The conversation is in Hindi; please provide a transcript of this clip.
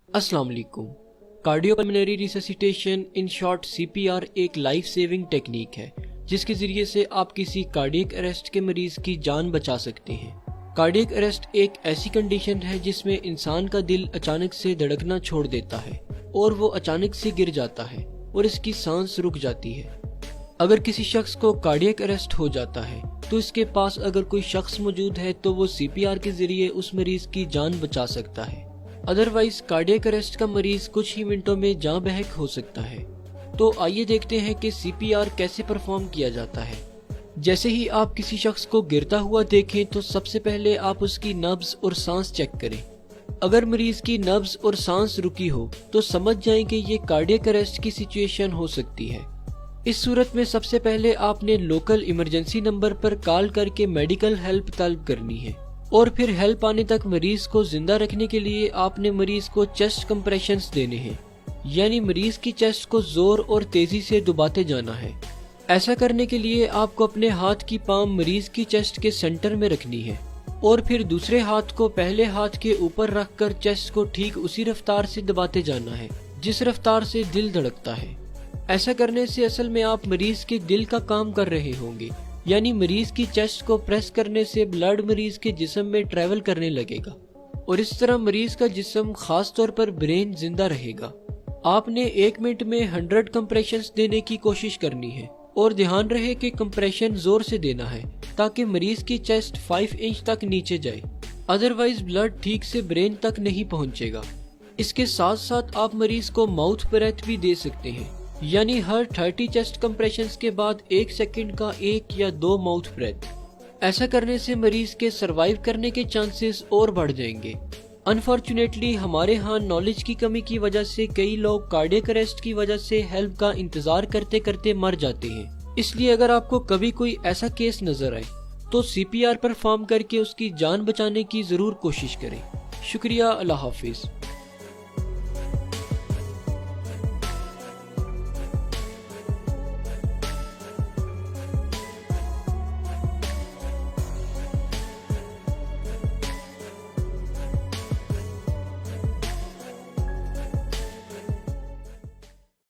अस्सलाम वालेकुम। Cardiopulmonary resuscitation in short CPR एक लाइफ सेविंग टेक्निक है जिसके जरिए से आप किसी कार्डियक अरेस्ट के मरीज की जान बचा सकते हैं। कार्डियक अरेस्ट एक ऐसी कंडीशन है जिसमें इंसान का दिल अचानक से धड़कना छोड़ देता है और वो अचानक से गिर जाता है और इसकी सांस रुक जाती है। अगर किसी शख्स को कार्डियक अरेस्ट हो जाता है तो इसके पास अगर कोई शख्स मौजूद है तो वो CPR के जरिए उस मरीज की जान बचा सकता है। अदरवाइज कार्डियक अरेस्ट का मरीज कुछ ही मिनटों में जान बहक हो सकता है। तो आइए देखते हैं कि CPR कैसे परफॉर्म किया जाता है। जैसे ही आप किसी शख्स को गिरता हुआ देखें तो सबसे पहले आप उसकी नब्ज और सांस चेक करें। अगर मरीज की नब्ज और सांस रुकी हो तो समझ जाएं कि ये कार्डियक अरेस्ट की सिचुएशन हो सकती है। इस सूरत में सबसे पहले आपने लोकल इमरजेंसी नंबर पर कॉल करके मेडिकल हेल्प तलब करनी है और फिर हेल्प आने तक मरीज को जिंदा रखने के लिए आपने मरीज को चेस्ट कंप्रेशंस देने हैं, यानी मरीज की चेस्ट को जोर और तेजी से दबाते जाना है। ऐसा करने के लिए आपको अपने हाथ की पाम मरीज की चेस्ट के सेंटर में रखनी है और फिर दूसरे हाथ को पहले हाथ के ऊपर रखकर चेस्ट को ठीक उसी रफ्तार से दबाते जाना है जिस रफ्तार से दिल धड़कता है। ऐसा करने से असल में आप मरीज के दिल का काम कर रहे होंगे, यानी मरीज की चेस्ट को प्रेस करने से ब्लड मरीज के जिस्म में ट्रेवल करने लगेगा और इस तरह मरीज का जिस्म, खास तौर पर ब्रेन, जिंदा रहेगा। आपने 1 मिनट में 100 कंप्रेशंस देने की कोशिश करनी है और ध्यान रहे कि कंप्रेशन जोर से देना है ताकि मरीज की चेस्ट 5 इंच तक नीचे जाए, अदरवाइज ब्लड ठीक से ब्रेन तक नहीं पहुंचेगा। इसके साथ साथ आप मरीज को माउथ ब्रेथ भी दे सकते हैं, यानी हर 30 चेस्ट कंप्रेशंस के बाद 1 सेकंड का 1 या 2 माउथ ब्रेथ। ऐसा करने से मरीज के सरवाइव करने के चांसेस और बढ़ जाएंगे। अनफॉर्चुनेटली हमारे यहाँ नॉलेज की कमी की वजह से कई लोग कार्डियक अरेस्ट की वजह से हेल्प का इंतजार करते करते मर जाते हैं। इसलिए अगर आपको कभी कोई ऐसा केस नजर आए तो CPR परफॉर्म करके उसकी जान बचाने की जरूर कोशिश करें। शुक्रिया। अल्लाह हाफिज।